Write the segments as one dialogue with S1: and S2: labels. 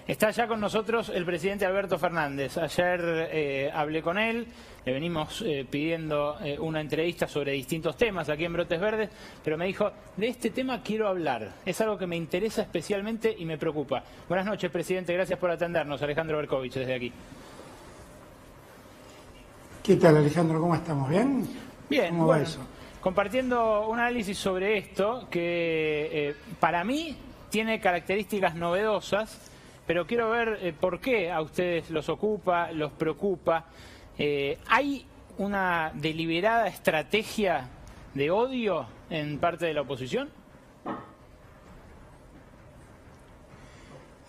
S1: Está ya con nosotros el presidente Alberto Fernández. Ayer hablé con él, le venimos pidiendo una entrevista sobre distintos temas aquí en Brotes Verdes, pero me dijo, de este tema quiero hablar. Es algo que me interesa especialmente y me preocupa. Buenas noches, presidente. Gracias por atendernos. Alejandro Berkovich, desde aquí.
S2: ¿Qué tal, Alejandro? ¿Cómo estamos? ¿Bien?
S1: Bien,
S2: ¿Cómo va eso?
S1: Compartiendo un análisis sobre esto que para mí tiene características novedosas, pero quiero ver por qué a ustedes los ocupa, los preocupa. ¿Hay una deliberada estrategia de odio en parte de la oposición?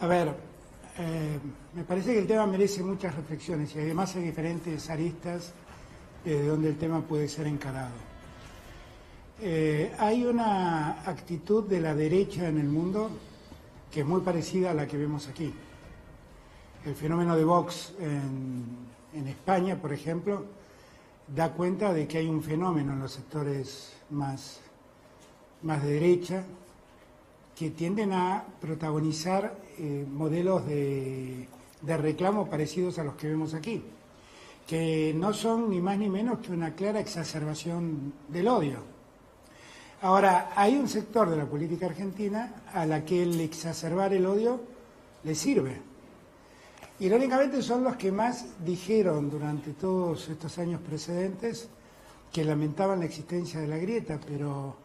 S2: A ver, me parece que el tema merece muchas reflexiones y además hay diferentes aristas de donde el tema puede ser encarado. Hay una actitud de la derecha en el mundo que es muy parecida a la que vemos aquí. El fenómeno de Vox en España, por ejemplo, da cuenta de que hay un fenómeno en los sectores más de derecha que tienden a protagonizar modelos de reclamo parecidos a los que vemos aquí, que no son ni más ni menos que una clara exacerbación del odio. Ahora, hay un sector de la política argentina a la que el exacerbar el odio le sirve. Irónicamente son los que más dijeron durante todos estos años precedentes que lamentaban la existencia de la grieta, pero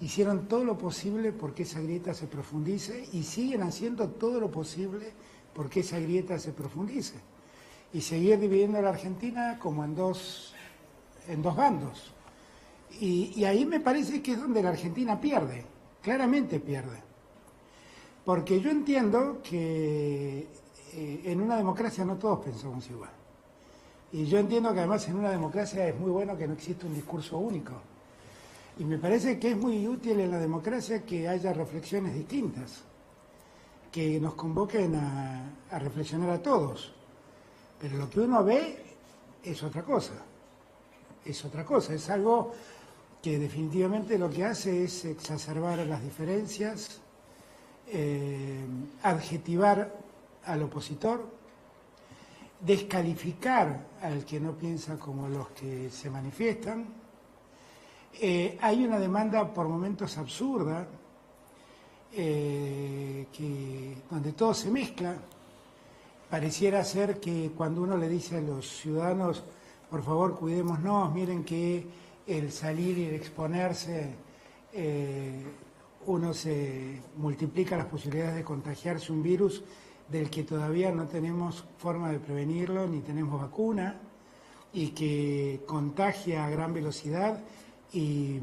S2: hicieron todo lo posible porque esa grieta se profundice y siguen haciendo todo lo posible porque esa grieta se profundice. Y seguir dividiendo a la Argentina como en dos bandos. Y ahí me parece que es donde la Argentina pierde, claramente pierde. Porque yo entiendo que en una democracia no todos pensamos igual. Y yo entiendo que además en una democracia es muy bueno que no exista un discurso único. Y me parece que es muy útil en la democracia que haya reflexiones distintas, que nos convoquen a reflexionar a todos. Pero lo que uno ve es otra cosa. Es otra cosa, es algo que definitivamente lo que hace es exacerbar las diferencias, adjetivar al opositor, descalificar al que no piensa como los que se manifiestan. Hay una demanda por momentos absurda, donde todo se mezcla. Pareciera ser que cuando uno le dice a los ciudadanos, por favor cuidémonos, miren que el salir y el exponerse, uno se multiplica las posibilidades de contagiarse un virus del que todavía no tenemos forma de prevenirlo, ni tenemos vacuna, y que contagia a gran velocidad y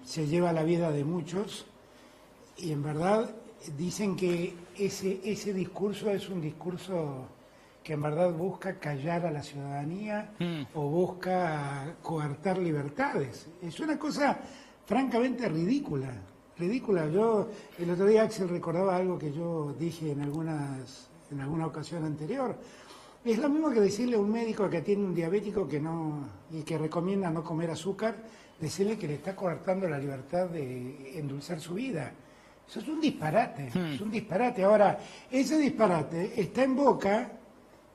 S2: se lleva la vida de muchos. Y en verdad dicen que ese discurso es un discurso que en verdad busca callar a la ciudadanía o busca coartar libertades. Es una cosa francamente ridícula. Yo, el otro día Axel recordaba algo que yo dije en alguna ocasión anterior. Es lo mismo que decirle a un médico que tiene un diabético y que recomienda no comer azúcar, decirle que le está coartando la libertad de endulzar su vida. Eso es un disparate, es un disparate. Ahora, ese disparate está en boca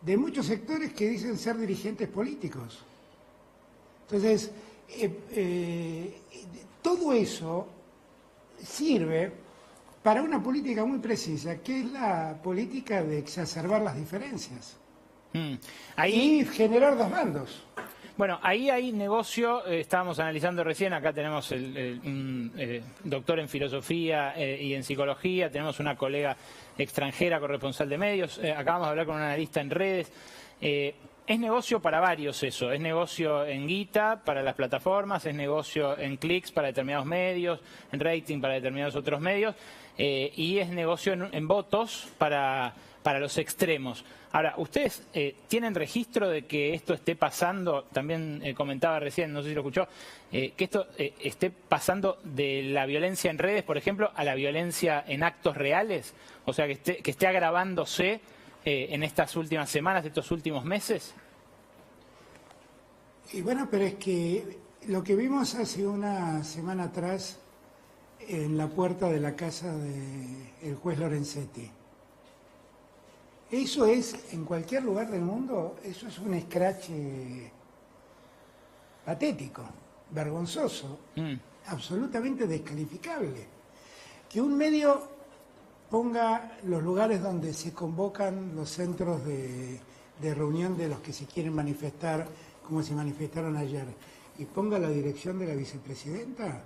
S2: de muchos sectores que dicen ser dirigentes políticos. Entonces, todo eso sirve para una política muy precisa, que es la política de exacerbar las diferencias y generar dos bandos.
S1: Bueno, ahí hay negocio, estábamos analizando recién, acá tenemos un doctor en filosofía y en psicología, tenemos una colega extranjera, corresponsal de medios, acabamos de hablar con un analista en redes. Es negocio para varios eso, es negocio en guita para las plataformas, es negocio en clics para determinados medios, en rating para determinados otros medios, y es negocio en votos para los extremos. Ahora, ¿ustedes tienen registro de que esto esté pasando? También comentaba recién, no sé si lo escuchó, que esto esté pasando de la violencia en redes, por ejemplo, a la violencia en actos reales. O sea, que esté agravándose en estas últimas semanas, estos últimos meses.
S2: Y bueno, pero es que lo que vimos hace una semana atrás en la puerta de la casa del juez Lorenzetti, Eso es, en cualquier lugar del mundo, eso es un escrache patético, vergonzoso, absolutamente descalificable. Que un medio ponga los lugares donde se convocan los centros de reunión de los que se quieren manifestar, como se manifestaron ayer, y ponga la dirección de la vicepresidenta,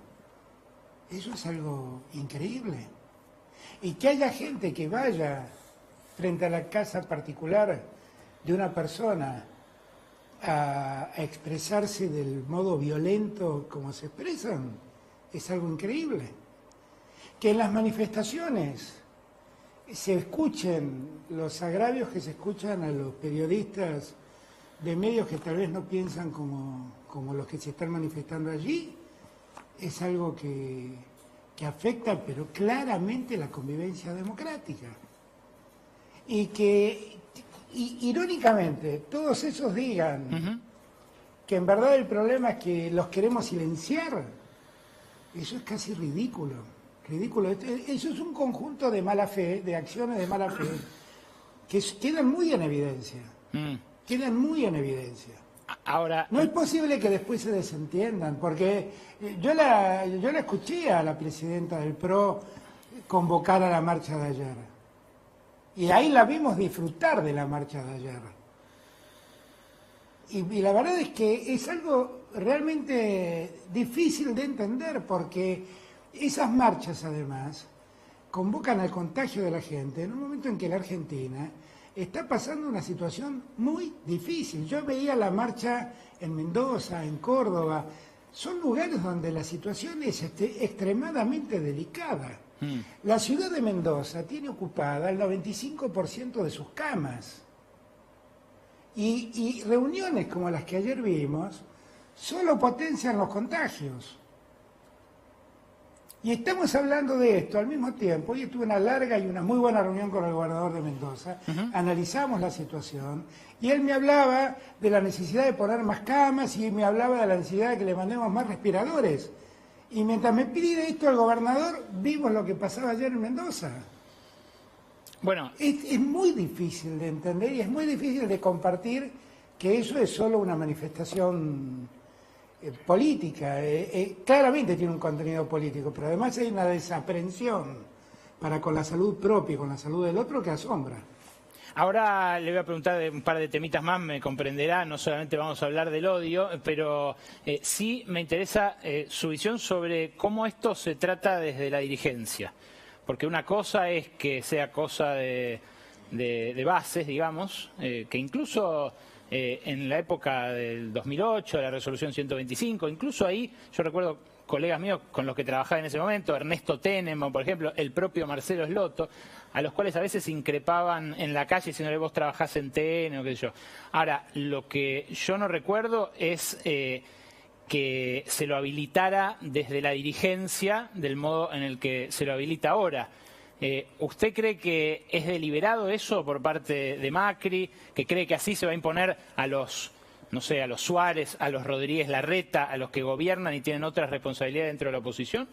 S2: eso es algo increíble. Y que haya gente que vaya frente a la casa particular de una persona a expresarse del modo violento como se expresan, es algo increíble. Que en las manifestaciones se escuchen los agravios que se escuchan a los periodistas de medios que tal vez no piensan como los que se están manifestando allí, es algo que afecta pero claramente la convivencia democrática. Y que, irónicamente, todos esos digan que en verdad el problema es que los queremos silenciar, eso es casi ridículo. Ridículo. Eso es un conjunto de mala fe, de acciones de mala fe, que quedan muy en evidencia. Quedan muy en evidencia.
S1: Ahora,
S2: no es posible que después se desentiendan, porque yo la escuché a la presidenta del PRO convocar a la marcha de ayer. Y ahí la vimos disfrutar de la marcha de ayer. Y la verdad es que es algo realmente difícil de entender, porque esas marchas, además, convocan al contagio de la gente en un momento en que la Argentina está pasando una situación muy difícil. Yo veía la marcha en Mendoza, en Córdoba. Son lugares donde la situación es extremadamente delicada. La ciudad de Mendoza tiene ocupada el 95% de sus camas. Y reuniones como las que ayer vimos solo potencian los contagios. Y estamos hablando de esto al mismo tiempo. Hoy tuve una larga y una muy buena reunión con el gobernador de Mendoza. Analizamos la situación y él me hablaba de la necesidad de poner más camas y me hablaba de la necesidad de que le mandemos más respiradores. Y mientras me pide esto el gobernador, vimos lo que pasaba ayer en Mendoza.
S1: Bueno,
S2: es muy difícil de entender y es muy difícil de compartir que eso es solo una manifestación política. Claramente tiene un contenido político, pero además hay una desaprensión para con la salud propia y con la salud del otro que asombra.
S1: Ahora le voy a preguntar de un par de temitas más, me comprenderá, no solamente vamos a hablar del odio, pero sí me interesa su visión sobre cómo esto se trata desde la dirigencia. Porque una cosa es que sea cosa de bases, digamos, que incluso en la época del 2008, la resolución 125, incluso ahí yo recuerdo colegas míos con los que trabajaba en ese momento, Ernesto Tenenbaum, por ejemplo, el propio Marcelo Slotto, a los cuales a veces increpaban en la calle diciéndole vos trabajás en TN o qué sé yo. Ahora, lo que yo no recuerdo es que se lo habilitara desde la dirigencia del modo en el que se lo habilita ahora. ¿Usted cree que es deliberado eso por parte de Macri? ¿Que cree que así se va a imponer a los, no sé, a los Suárez, a los Rodríguez Larreta, a los que gobiernan y tienen otras responsabilidades dentro de la oposición?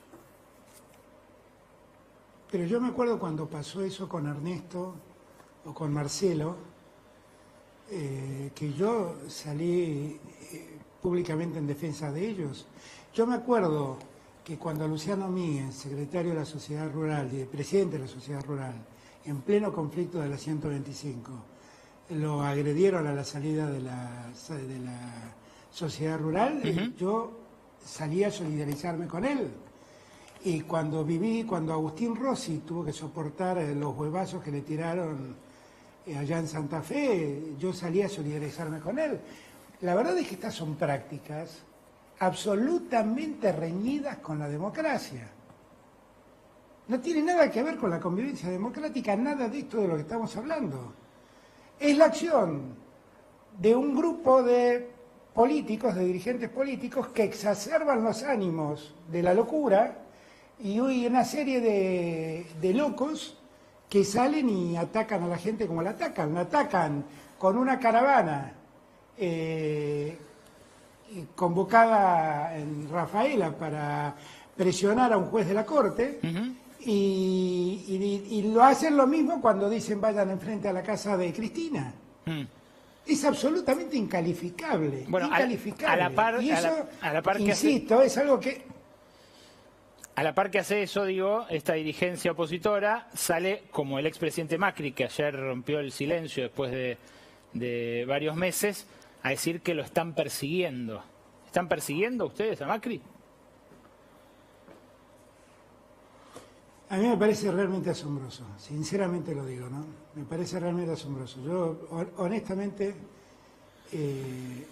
S2: Pero yo me acuerdo cuando pasó eso con Ernesto o con Marcelo, que yo salí públicamente en defensa de ellos. Yo me acuerdo que cuando Luciano Míguez, secretario de la Sociedad Rural y presidente de la Sociedad Rural, en pleno conflicto de la 125, lo agredieron a la salida de la Sociedad Rural, yo salí a solidarizarme con él. Y cuando Agustín Rossi tuvo que soportar los huevazos que le tiraron allá en Santa Fe, yo salí a solidarizarme con él. La verdad es que estas son prácticas absolutamente reñidas con la democracia. No tiene nada que ver con la convivencia democrática, nada de esto de lo que estamos hablando. Es la acción de un grupo de políticos, de dirigentes políticos, que exacerban los ánimos de la locura y hay una serie de locos que salen y atacan a la gente como la atacan. La atacan con una caravana convocada en Rafaela para presionar a un juez de la Corte, Y lo hacen lo mismo cuando dicen vayan enfrente a la casa de Cristina. Es absolutamente incalificable.
S1: Bueno,
S2: incalificable.
S1: a la par,
S2: y eso,
S1: a la par que
S2: insisto, es algo que...
S1: A la par que hace eso, digo, esta dirigencia opositora sale como el expresidente Macri, que ayer rompió el silencio después de varios meses, a decir que lo están persiguiendo. ¿Están persiguiendo ustedes a Macri?
S2: A mí me parece realmente asombroso, sinceramente lo digo, ¿no? Me parece realmente asombroso. Yo, honestamente,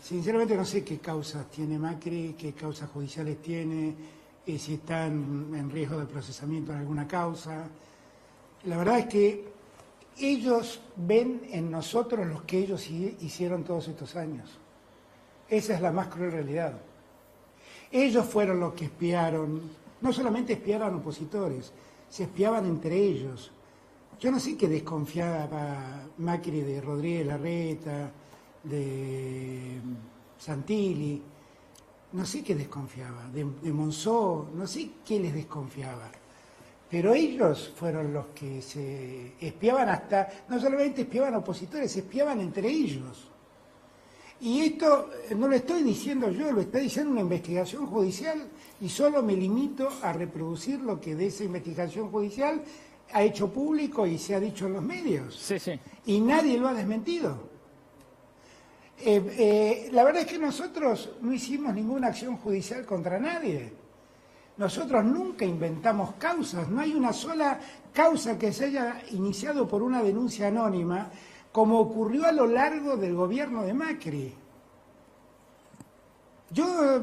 S2: sinceramente no sé qué causas tiene Macri, qué causas judiciales tiene, si están en riesgo de procesamiento en alguna causa. La verdad es que ellos ven en nosotros los que ellos hicieron todos estos años. Esa es la más cruel realidad. Ellos fueron los que espiaron, no solamente espiaron a opositores, se espiaban entre ellos. Yo no sé qué desconfiaba Macri de Rodríguez Larreta, de Santilli, no sé qué desconfiaba, de Monzó, no sé qué les desconfiaba. Pero ellos fueron los que se espiaban hasta, no solamente espiaban a opositores, se espiaban entre ellos. Y esto no lo estoy diciendo yo, lo está diciendo una investigación judicial y solo me limito a reproducir lo que de esa investigación judicial ha hecho público y se ha dicho en los medios.
S1: Sí, sí.
S2: Y nadie lo ha desmentido. La verdad es que nosotros no hicimos ninguna acción judicial contra nadie. Nosotros nunca inventamos causas, no hay una sola causa que se haya iniciado por una denuncia anónima, como ocurrió a lo largo del gobierno de Macri. Yo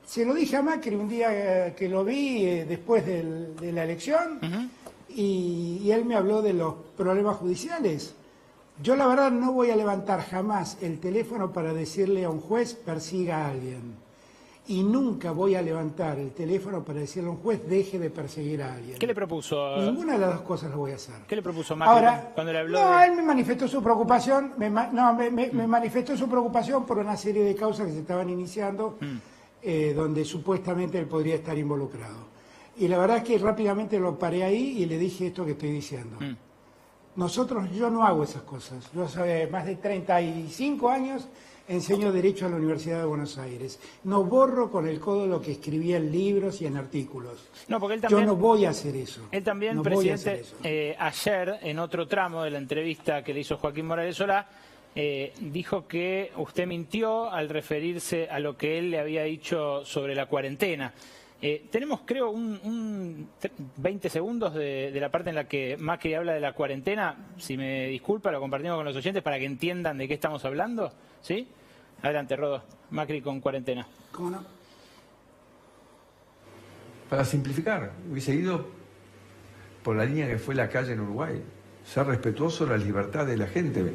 S2: se lo dije a Macri un día que lo vi después de la elección, y él me habló de los problemas judiciales. Yo la verdad no voy a levantar jamás el teléfono para decirle a un juez persiga a alguien. Y nunca voy a levantar el teléfono para decirle a un juez deje de perseguir a alguien.
S1: ¿Qué le propuso?
S2: Ninguna de las dos cosas lo voy a hacer.
S1: ¿Qué le propuso Macri
S2: Ahora,
S1: cuando le habló?
S2: No, él me manifestó su preocupación, me manifestó su preocupación por una serie de causas que se estaban iniciando, donde supuestamente él podría estar involucrado. Y la verdad es que rápidamente lo paré ahí y le dije esto que estoy diciendo. Yo no hago esas cosas. Yo hace más de 35 años enseño Derecho a la Universidad de Buenos Aires. No borro con el codo lo que escribía en libros y en artículos.
S1: No, porque él también,
S2: yo no voy a hacer eso.
S1: Él también,
S2: no
S1: presidente, ayer, en otro tramo de la entrevista que le hizo Joaquín Morales Solá, dijo que usted mintió al referirse a lo que él le había dicho sobre la cuarentena. Tenemos, creo, 20 segundos de la parte en la que Macri habla de la cuarentena. Si me disculpa, lo compartimos con los oyentes para que entiendan de qué estamos hablando. ¿Sí? Adelante, Rodo. Macri con cuarentena.
S2: ¿Cómo no?
S3: Para simplificar, hubiese ido por la línea que fue la calle en Uruguay. Ser respetuoso de la libertad de la gente.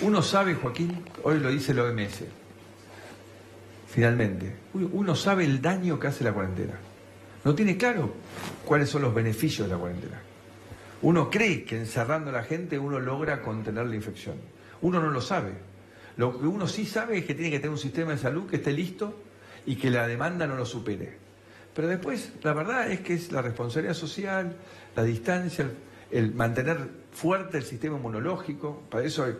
S3: Uno sabe, Joaquín, hoy lo dice la OMS, finalmente, uno sabe el daño que hace la cuarentena. No tiene claro cuáles son los beneficios de la cuarentena. Uno cree que encerrando a la gente uno logra contener la infección. Uno no lo sabe. Lo que uno sí sabe es que tiene que tener un sistema de salud que esté listo y que la demanda no lo supere. Pero después, la verdad es que es la responsabilidad social, la distancia, el mantener fuerte el sistema inmunológico. Para eso es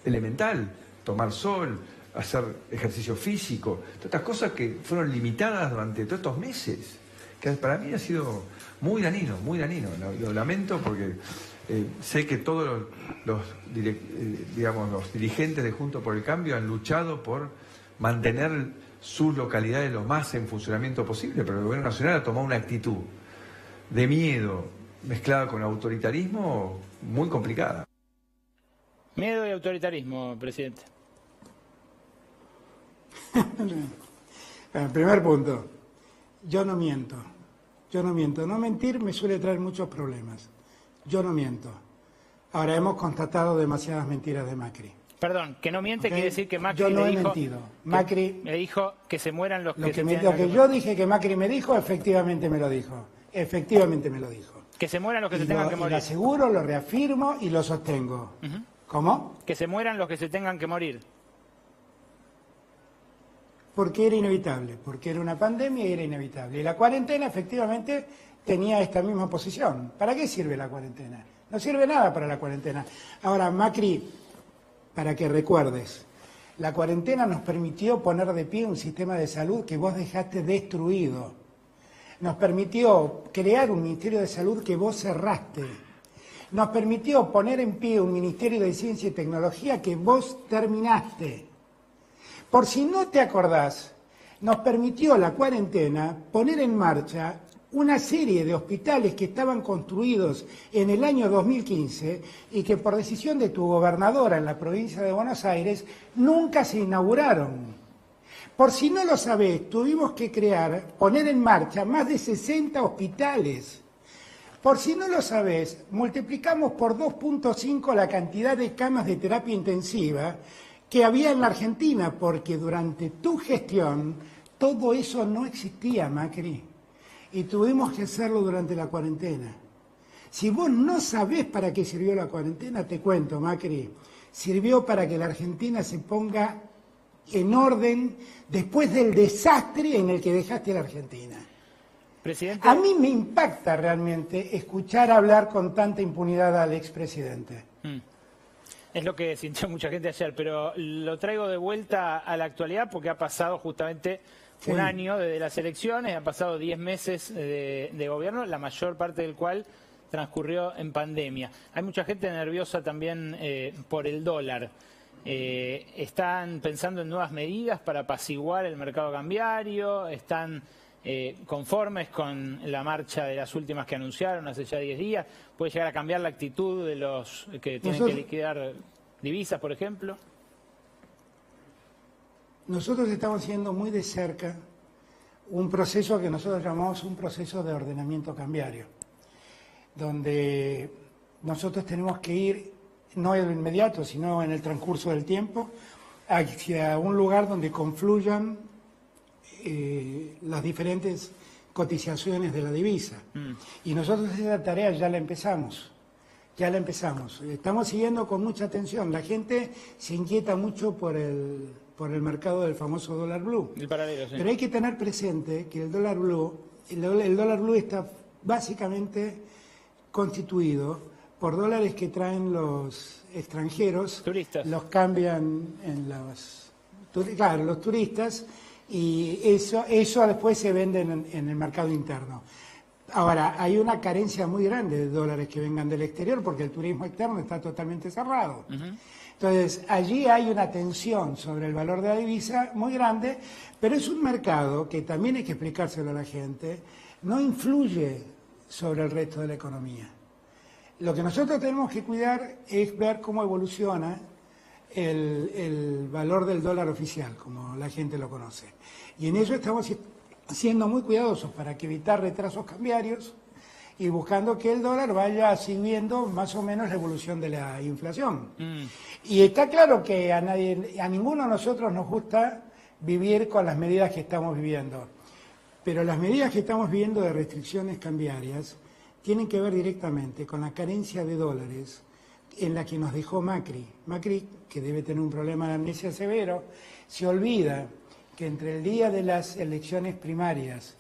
S3: elemental, tomar sol, hacer ejercicio físico, todas estas cosas que fueron limitadas durante todos estos meses, que para mí ha sido muy dañino, muy dañino. Lo lamento porque sé que todos los dirigentes de Juntos por el Cambio han luchado por mantener sus localidades lo más en funcionamiento posible, pero el gobierno nacional ha tomado una actitud de miedo mezclada con autoritarismo muy complicada.
S1: Miedo y autoritarismo, presidente.
S2: Bueno, primer punto, yo no miento. No mentir me suele traer muchos problemas. Yo no miento. Ahora, hemos constatado demasiadas mentiras de Macri.
S1: Perdón, que no miente, quiere decir que Macri
S2: yo no
S1: le
S2: he
S1: dijo,
S2: mentido. Macri
S1: me dijo que se mueran los que se
S2: Lo
S1: tengan
S2: que
S1: que
S2: yo
S1: morir.
S2: dije que Macri me dijo, efectivamente me lo dijo. Efectivamente me lo dijo.
S1: Que se mueran los que
S2: Y
S1: se tengan que
S2: lo
S1: morir.
S2: aseguro, lo reafirmo y lo sostengo. ¿Cómo?
S1: Que se mueran los que se tengan que morir.
S2: Porque era inevitable, porque era una pandemia y era inevitable. Y la cuarentena efectivamente tenía esta misma posición. ¿Para qué sirve la cuarentena? No sirve nada para la cuarentena. Ahora, Macri, para que recuerdes, la cuarentena nos permitió poner de pie un sistema de salud que vos dejaste destruido. Nos permitió crear un Ministerio de Salud que vos cerraste. Nos permitió poner en pie un Ministerio de Ciencia y Tecnología que vos terminaste. Por si no te acordás, nos permitió la cuarentena poner en marcha una serie de hospitales que estaban construidos en el año 2015 y que por decisión de tu gobernadora en la provincia de Buenos Aires nunca se inauguraron. Por si no lo sabés, tuvimos que poner en marcha más de 60 hospitales. Por si no lo sabés, multiplicamos por 2.5 la cantidad de camas de terapia intensiva que había en la Argentina, porque durante tu gestión todo eso no existía, Macri, y tuvimos que hacerlo durante la cuarentena. Si vos no sabés para qué sirvió la cuarentena, te cuento, Macri, sirvió para que la Argentina se ponga en orden después del desastre en el que dejaste a la Argentina.
S1: Presidente...
S2: A mí me impacta realmente escuchar hablar con tanta impunidad al expresidente.
S1: Es lo que sintió mucha gente ayer, pero lo traigo de vuelta a la actualidad porque ha pasado justamente un año desde las elecciones, ha pasado 10 meses de gobierno, la mayor parte del cual transcurrió en pandemia. Hay mucha gente nerviosa también por el dólar. ¿Están pensando en nuevas medidas para apaciguar el mercado cambiario? ¿Están conformes con la marcha de las últimas que anunciaron hace ya 10 días? ¿Puede llegar a cambiar la actitud de los que tienen que liquidar divisas, por ejemplo?
S2: Nosotros estamos siguiendo muy de cerca un proceso que nosotros llamamos un proceso de ordenamiento cambiario, donde nosotros tenemos que ir, no en lo inmediato, sino en el transcurso del tiempo, hacia un lugar donde confluyan las diferentes cotizaciones de la divisa. Y nosotros esa tarea ya la empezamos. Estamos siguiendo con mucha atención. La gente se inquieta mucho por el mercado del famoso dólar blue.
S1: El paralelo, sí.
S2: Pero hay que tener presente que el dólar blue está básicamente constituido por dólares que traen los extranjeros,
S1: turistas,
S2: los cambian en los turistas, y eso después se vende en el mercado interno. Ahora, hay una carencia muy grande de dólares que vengan del exterior porque el turismo externo está totalmente cerrado. Entonces, allí hay una tensión sobre el valor de la divisa muy grande, pero es un mercado que también hay que explicárselo a la gente, no influye sobre el resto de la economía. Lo que nosotros tenemos que cuidar es ver cómo evoluciona el valor del dólar oficial, como la gente lo conoce. Y en eso estamos siendo muy cuidadosos para evitar retrasos cambiarios y buscando que el dólar vaya siguiendo más o menos la evolución de la inflación. Y está claro que a ninguno de nosotros nos gusta vivir con las medidas que estamos viviendo, pero las medidas que estamos viviendo de restricciones cambiarias tienen que ver directamente con la carencia de dólares en la que nos dejó Macri. Macri, que debe tener un problema de amnesia severo, se olvida que entre el día de las elecciones primarias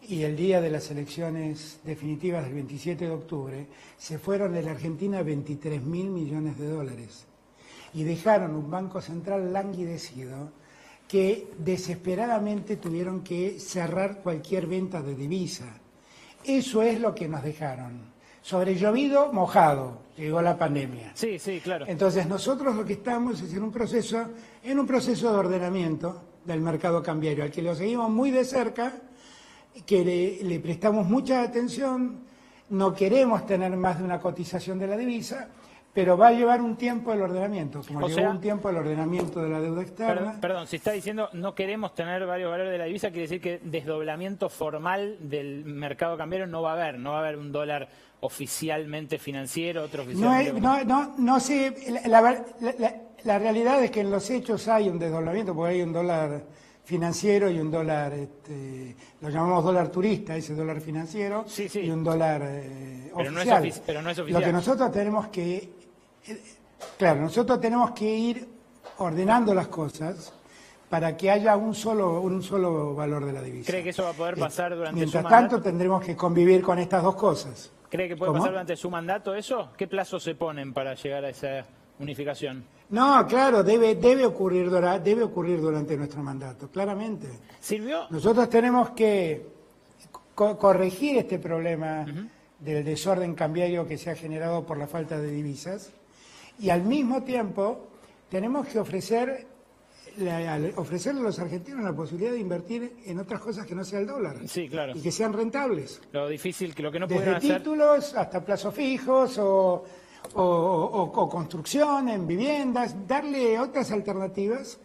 S2: y el día de las elecciones definitivas del 27 de octubre, se fueron de la Argentina 23.000 millones de dólares y dejaron un Banco Central languidecido que desesperadamente tuvieron que cerrar cualquier venta de divisa. Eso es lo que nos dejaron. Sobre llovido, mojado, llegó la pandemia.
S1: Sí, claro.
S2: Entonces nosotros lo que estamos es en un proceso de ordenamiento del mercado cambiario, al que lo seguimos muy de cerca, que le prestamos mucha atención, no queremos tener más de una cotización de la divisa, pero va a llevar un tiempo el ordenamiento, como llevó un tiempo el ordenamiento de la deuda externa.
S1: Perdón, si está diciendo no queremos tener varios valores de la divisa, quiere decir que desdoblamiento formal del mercado cambiario no va a haber un dólar oficialmente financiero, otro oficialmente...
S2: No sé, la realidad es que en los hechos hay un desdoblamiento, porque hay un dólar financiero y un dólar, lo llamamos dólar turista, ese dólar financiero, y un dólar oficial.
S1: Pero no es oficial.
S2: Lo que nosotros tenemos nosotros tenemos que ir ordenando las cosas para que haya un solo valor de la divisa.
S1: ¿Cree que eso va a poder pasar durante su
S2: Mientras
S1: mandato?
S2: tanto, tendremos que convivir con estas dos cosas.
S1: ¿Cree que puede
S2: ¿Cómo?
S1: pasar durante su mandato eso? ¿Qué plazos se ponen para llegar a esa unificación?
S2: No, claro, debe ocurrir durante nuestro mandato, claramente.
S1: ¿Sirvió?
S2: Nosotros tenemos que corregir este problema del desorden cambiario que se ha generado por la falta de divisas y al mismo tiempo tenemos que ofrecerle a los argentinos la posibilidad de invertir en otras cosas que no sea el dólar.
S1: Sí, claro.
S2: Y que sean rentables.
S1: Lo difícil, que lo que no
S2: Desde
S1: pudieron hacer...
S2: títulos hasta plazos fijos o construcción en viviendas, darle otras alternativas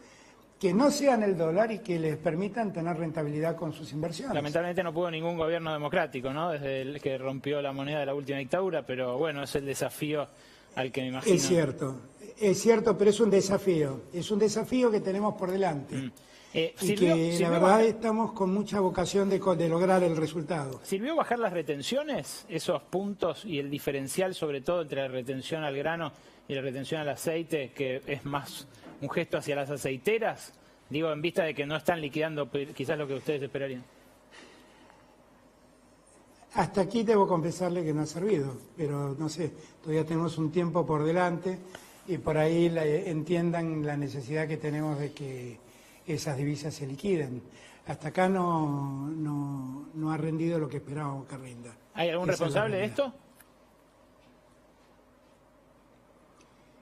S2: que no sean el dólar y que les permitan tener rentabilidad con sus inversiones.
S1: Lamentablemente no pudo ningún gobierno democrático, ¿no? Desde el que rompió la moneda de la última dictadura, pero bueno, es el desafío al que me imagino.
S2: Es cierto, pero es un desafío que tenemos por delante. Y que la verdad estamos con mucha vocación de lograr el resultado.
S1: ¿Sirvió bajar las retenciones, esos puntos y el diferencial sobre todo entre la retención al grano y la retención al aceite, que es más un gesto hacia las aceiteras? Digo, en vista de que no están liquidando quizás lo que ustedes esperarían.
S2: Hasta aquí debo confesarle que no ha servido, pero no sé, todavía tenemos un tiempo por delante y por ahí entiendan la necesidad que tenemos de que esas divisas se liquiden. Hasta acá no ha rendido lo que esperábamos que rinda.
S1: ¿Hay algún responsable de esto?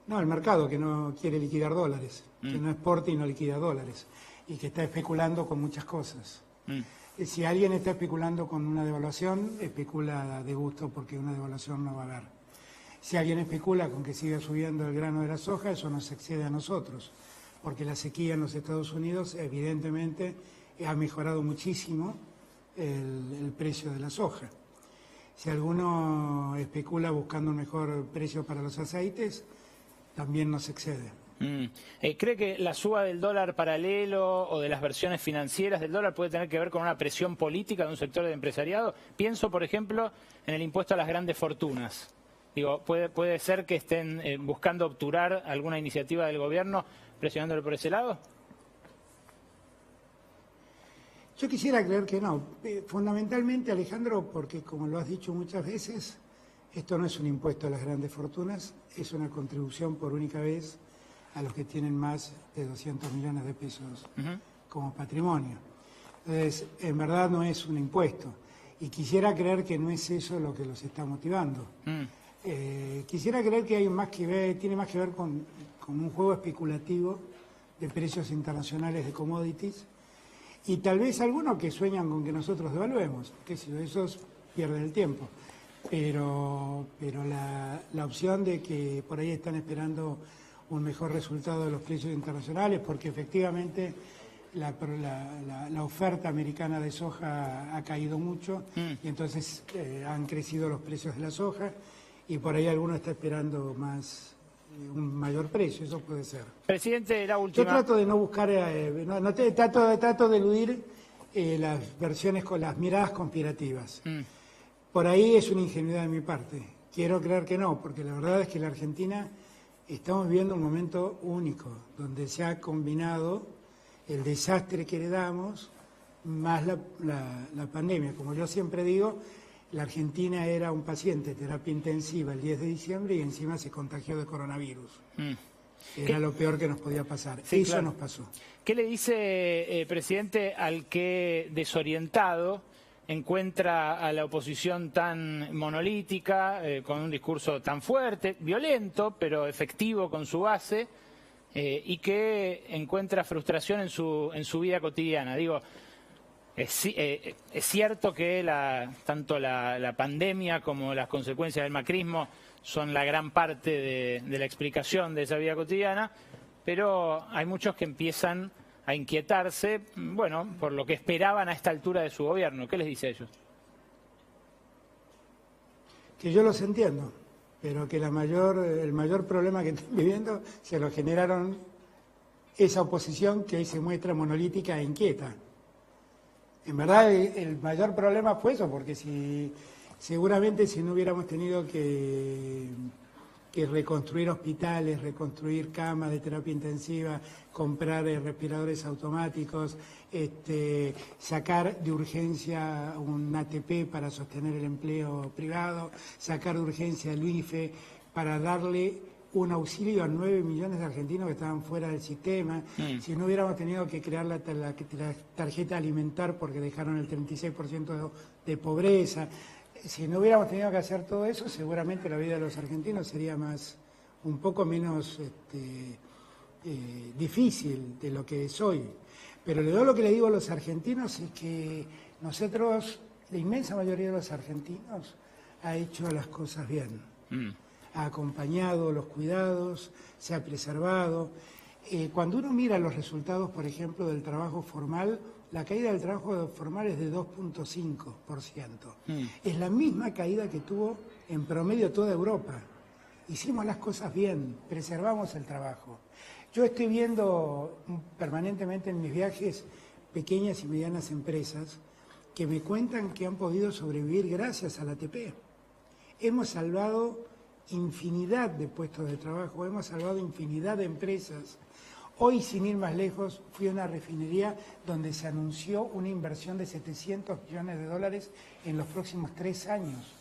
S2: No, el mercado que no quiere liquidar dólares, que no exporta y no liquida dólares, y que está especulando con muchas cosas. Si alguien está especulando con una devaluación, especula de gusto porque una devaluación no va a haber. Si alguien especula con que siga subiendo el grano de la soja, eso nos excede a nosotros, porque la sequía en los Estados Unidos evidentemente ha mejorado muchísimo el precio de la soja. Si alguno especula buscando un mejor precio para los aceites, también nos excede.
S1: ¿Cree que la suba del dólar paralelo o de las versiones financieras del dólar puede tener que ver con una presión política de un sector de empresariado? Pienso, por ejemplo, en el impuesto a las grandes fortunas. Digo, ¿puede ser que estén buscando obturar alguna iniciativa del gobierno presionándolo por ese lado?
S2: Yo quisiera creer que no. Fundamentalmente, Alejandro, porque como lo has dicho muchas veces, esto no es un impuesto a las grandes fortunas, es una contribución por única vez a los que tienen más de 200 millones de pesos como patrimonio. Entonces, en verdad no es un impuesto. Y quisiera creer que no es eso lo que los está motivando. Quisiera creer que tiene más que ver con un juego especulativo de precios internacionales de commodities y tal vez algunos que sueñan con que nosotros devaluemos, que si esos pierden el tiempo. Pero la opción de que por ahí están esperando un mejor resultado de los precios internacionales, porque efectivamente la oferta americana de soja ha caído mucho y entonces han crecido los precios de la soja y por ahí alguno está esperando un mayor precio, eso puede ser.
S1: Presidente, la última...
S2: Yo trato de no buscar, trato de eludir las versiones con las miradas conspirativas. Por ahí es una ingenuidad de mi parte. Quiero creer que no, porque la verdad es que en la Argentina estamos viviendo un momento único, donde se ha combinado el desastre que heredamos más la pandemia. Como yo siempre digo, la Argentina era un paciente de terapia intensiva el 10 de diciembre y encima se contagió de coronavirus. Era lo peor que nos podía pasar.
S1: Sí,
S2: eso
S1: claro.
S2: nos pasó.
S1: ¿Qué le dice, presidente, al que desorientado encuentra a la oposición tan monolítica, con un discurso tan fuerte, violento, pero efectivo con su base, y que encuentra frustración en su vida cotidiana? Digo, es cierto que tanto la pandemia como las consecuencias del macrismo son la gran parte de la explicación de esa vida cotidiana, pero hay muchos que empiezan a inquietarse, bueno, por lo que esperaban a esta altura de su gobierno. ¿Qué les dice a ellos?
S2: Que yo los entiendo, pero que el mayor problema que están viviendo se lo generaron esa oposición que hoy se muestra monolítica e inquieta. En verdad el mayor problema fue eso, porque seguramente si no hubiéramos tenido que que reconstruir hospitales, reconstruir camas de terapia intensiva, comprar respiradores automáticos, sacar de urgencia un ATP para sostener el empleo privado, sacar de urgencia el IFE para darle un auxilio a 9 millones de argentinos que estaban fuera del sistema. Si no hubiéramos tenido que crear la tarjeta alimentar porque dejaron el 36% de pobreza, si no hubiéramos tenido que hacer todo eso, seguramente la vida de los argentinos sería un poco menos difícil de lo que es hoy. Pero lo que le digo a los argentinos es que nosotros, la inmensa mayoría de los argentinos, ha hecho las cosas bien. Ha acompañado los cuidados, se ha preservado. Cuando uno mira los resultados, por ejemplo, del trabajo formal, la caída del trabajo formal es de 2.5%. Es la misma caída que tuvo en promedio toda Europa. Hicimos las cosas bien, preservamos el trabajo. Yo estoy viendo permanentemente en mis viajes pequeñas y medianas empresas que me cuentan que han podido sobrevivir gracias al ATP. Hemos salvado infinidad de puestos de trabajo, hemos salvado infinidad de empresas. Hoy, sin ir más lejos, fui a una refinería donde se anunció una inversión de $700 millones en los próximos 3 años.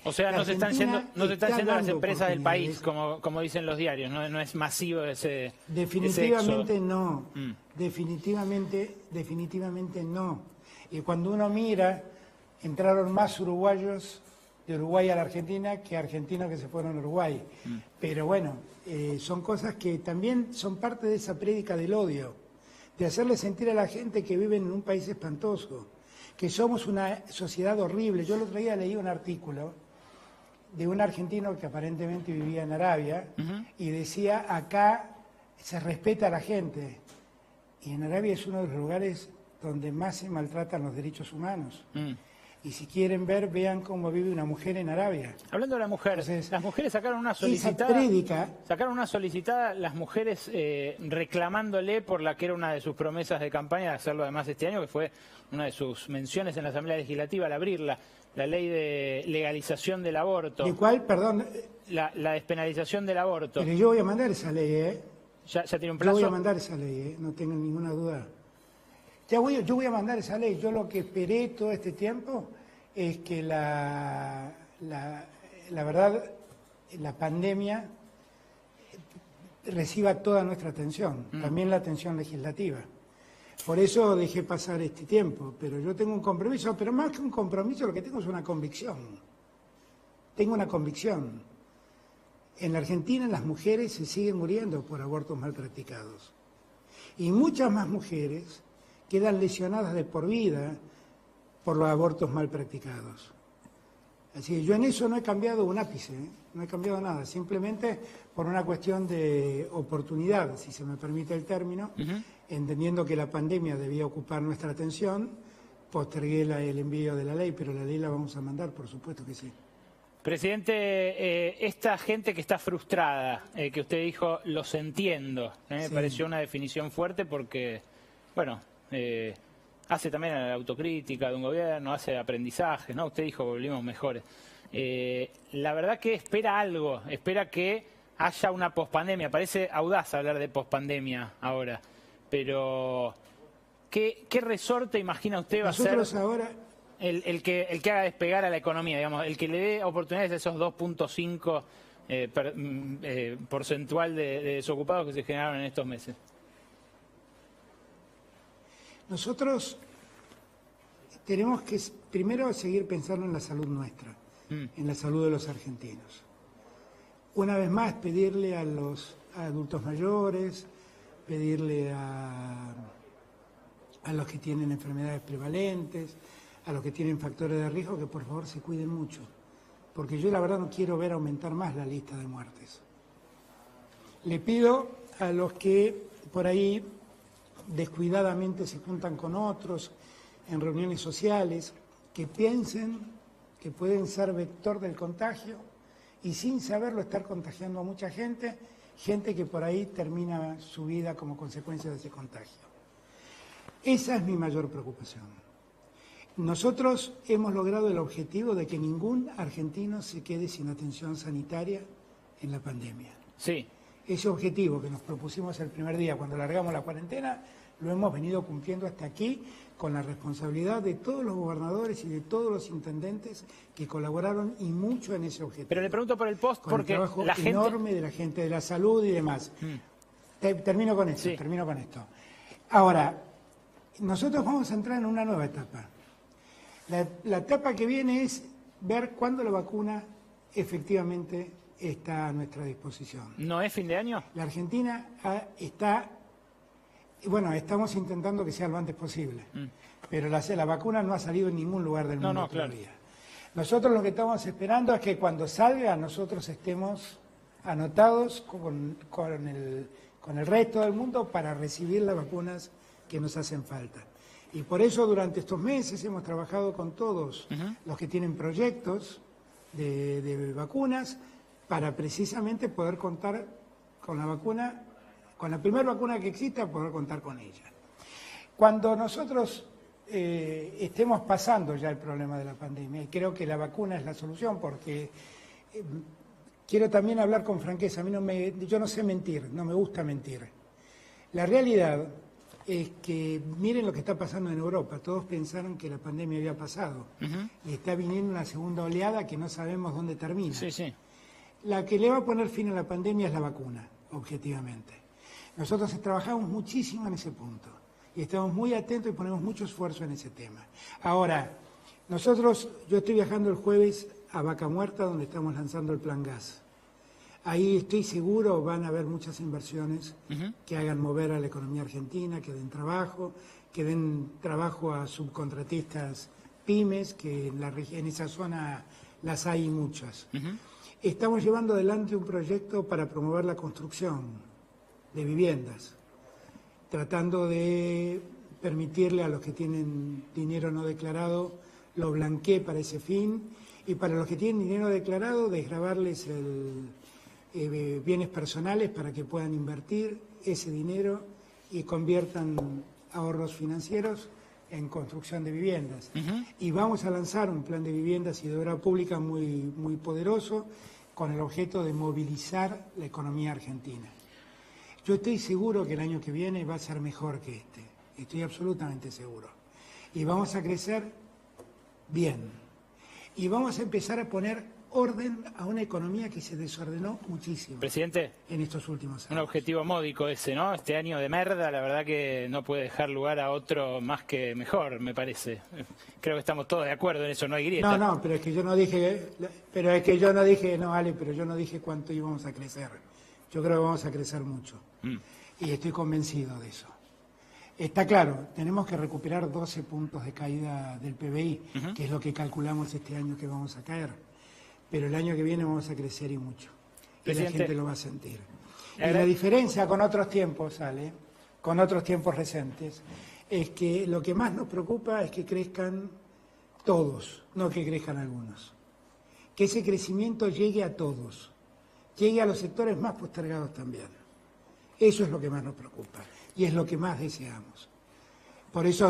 S1: O sea, no se están yendo las empresas del país, como dicen los diarios, no es masivo ese
S2: definitivamente
S1: ese
S2: no, definitivamente no. Y cuando uno mira, entraron más uruguayos de Uruguay a la Argentina que argentinos que se fueron a Uruguay. Pero bueno, son cosas que también son parte de esa prédica del odio, de hacerle sentir a la gente que vive en un país espantoso, que somos una sociedad horrible. Yo el otro día leí un artículo de un argentino que aparentemente vivía en Arabia y decía, acá se respeta a la gente. Y en Arabia es uno de los lugares donde más se maltratan los derechos humanos. Y si quieren ver, vean cómo vive una mujer en Arabia.
S1: Hablando de la mujer,
S2: entonces,
S1: las mujeres sacaron una solicitada, las mujeres reclamándole por la que era una de sus promesas de campaña de hacerlo además este año, que fue una de sus menciones en la Asamblea Legislativa al abrirla, la ley de legalización del aborto.
S2: ¿De cuál? Perdón.
S1: La despenalización del aborto.
S2: Pero yo voy a mandar esa ley, ¿eh?
S1: ¿Ya tiene un plazo?
S2: Yo voy a mandar esa ley, no tengo ninguna duda. Yo voy a mandar esa ley. Yo lo que esperé todo este tiempo es que la verdad, la pandemia reciba toda nuestra atención, también la atención legislativa. Por eso dejé pasar este tiempo, pero yo tengo un compromiso, pero más que un compromiso lo que tengo es una convicción. Tengo una convicción. En la Argentina las mujeres se siguen muriendo por abortos mal practicados. Y muchas más mujeres quedan lesionadas de por vida por los abortos mal practicados. Así que yo en eso no he cambiado un ápice, no he cambiado nada, simplemente por una cuestión de oportunidad, si se me permite el término, entendiendo que la pandemia debía ocupar nuestra atención, postergué el envío de la ley, pero la ley la vamos a mandar, por supuesto que sí.
S1: Presidente, esta gente que está frustrada, que usted dijo, los entiendo, me pareció una definición fuerte porque, bueno, hace también a la autocrítica de un gobierno, hace aprendizaje, ¿no? Usted dijo, volvimos mejores. La verdad que espera algo, espera que haya una pospandemia. Parece audaz hablar de pospandemia ahora, pero ¿qué resorte imagina usted va a ser
S2: ahora
S1: el que haga despegar a la economía, digamos, el que le dé oportunidades a esos 2.5 porcentual de desocupados que se generaron en estos meses?
S2: Nosotros tenemos que primero seguir pensando en la salud nuestra, en la salud de los argentinos. Una vez más, pedirle a los adultos mayores, pedirle a los que tienen enfermedades prevalentes, a los que tienen factores de riesgo, que por favor se cuiden mucho. Porque yo la verdad no quiero ver aumentar más la lista de muertes. Le pido a los que por ahí descuidadamente se juntan con otros en reuniones sociales, que piensen que pueden ser vector del contagio y sin saberlo estar contagiando a mucha gente, gente que por ahí termina su vida como consecuencia de ese contagio. Esa es mi mayor preocupación. Nosotros hemos logrado el objetivo de que ningún argentino se quede sin atención sanitaria en la pandemia.
S1: Sí.
S2: Ese objetivo que nos propusimos el primer día cuando largamos la cuarentena, lo hemos venido cumpliendo hasta aquí con la responsabilidad de todos los gobernadores y de todos los intendentes que colaboraron y mucho en ese objetivo.
S1: Pero le pregunto por el post
S2: con
S1: porque
S2: el trabajo
S1: la gente...
S2: enorme de la gente de la salud y demás. Termino con esto,
S1: Sí.
S2: termino con esto. Ahora, nosotros vamos a entrar en una nueva etapa. La etapa que viene es ver cuándo la vacuna efectivamente está a nuestra disposición.
S1: ¿No es fin de año?
S2: La Argentina está, bueno, estamos intentando que sea lo antes posible, pero la vacuna no ha salido en ningún lugar del mundo
S1: claro.
S2: todavía. Nosotros lo que estamos esperando es que cuando salga nosotros estemos anotados con el resto del mundo para recibir las vacunas que nos hacen falta. Y por eso durante estos meses hemos trabajado con todos los que tienen proyectos de vacunas para precisamente poder contar con la vacuna, con la primera vacuna que exista, poder contar con ella. Cuando nosotros estemos pasando ya el problema de la pandemia, y creo que la vacuna es la solución, porque quiero también hablar con franqueza, yo no sé mentir, no me gusta mentir. La realidad es que miren lo que está pasando en Europa, todos pensaron que la pandemia había pasado, y está viniendo una segunda oleada que no sabemos dónde termina.
S1: Sí, sí.
S2: La que le va a poner fin a la pandemia es la vacuna, objetivamente. Nosotros trabajamos muchísimo en ese punto y estamos muy atentos y ponemos mucho esfuerzo en ese tema. Ahora, yo estoy viajando el jueves a Vaca Muerta, donde estamos lanzando el Plan Gas. Ahí estoy seguro van a haber muchas inversiones que hagan mover a la economía argentina, que den trabajo a subcontratistas pymes, que en esa zona las hay muchas. Estamos llevando adelante un proyecto para promover la construcción de viviendas, tratando de permitirle a los que tienen dinero no declarado, lo blanquee para ese fin, y para los que tienen dinero declarado, desgravarles bienes personales para que puedan invertir ese dinero y conviertan ahorros financieros en construcción de viviendas. Y vamos a lanzar un plan de viviendas y de obra pública muy, muy poderoso con el objeto de movilizar la economía argentina. Yo estoy seguro que el año que viene va a ser mejor que este, estoy absolutamente seguro. Y vamos a crecer bien. Y vamos a empezar a poner orden a una economía que se desordenó muchísimo.
S1: Presidente,
S2: en estos últimos años.
S1: Un objetivo módico ese, ¿no? Este año de merda, la verdad que no puede dejar lugar a otro más que mejor, me parece. Creo que estamos todos de acuerdo en eso, no hay grieta.
S2: No, pero es que yo no dije cuánto íbamos a crecer. Yo creo que vamos a crecer mucho. Y estoy convencido de eso. Está claro, tenemos que recuperar 12 puntos de caída del PBI, que es lo que calculamos este año que vamos a caer. Pero el año que viene vamos a crecer y mucho. Y la gente lo va a sentir. Y la diferencia con otros tiempos, con otros tiempos recientes, es que lo que más nos preocupa es que crezcan todos, no que crezcan algunos. Que ese crecimiento llegue a todos, llegue a los sectores más postergados también. Eso es lo que más nos preocupa y es lo que más deseamos. Por eso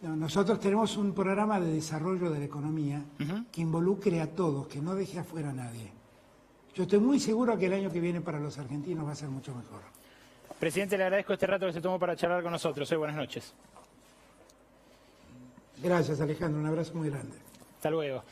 S2: nosotros tenemos un programa de desarrollo de la economía que involucre a todos, que no deje afuera a nadie. Yo estoy muy seguro que el año que viene para los argentinos va a ser mucho mejor.
S1: Presidente, le agradezco este rato que se tomó para charlar con nosotros. Buenas noches.
S2: Gracias, Alejandro. Un abrazo muy grande.
S1: Hasta luego.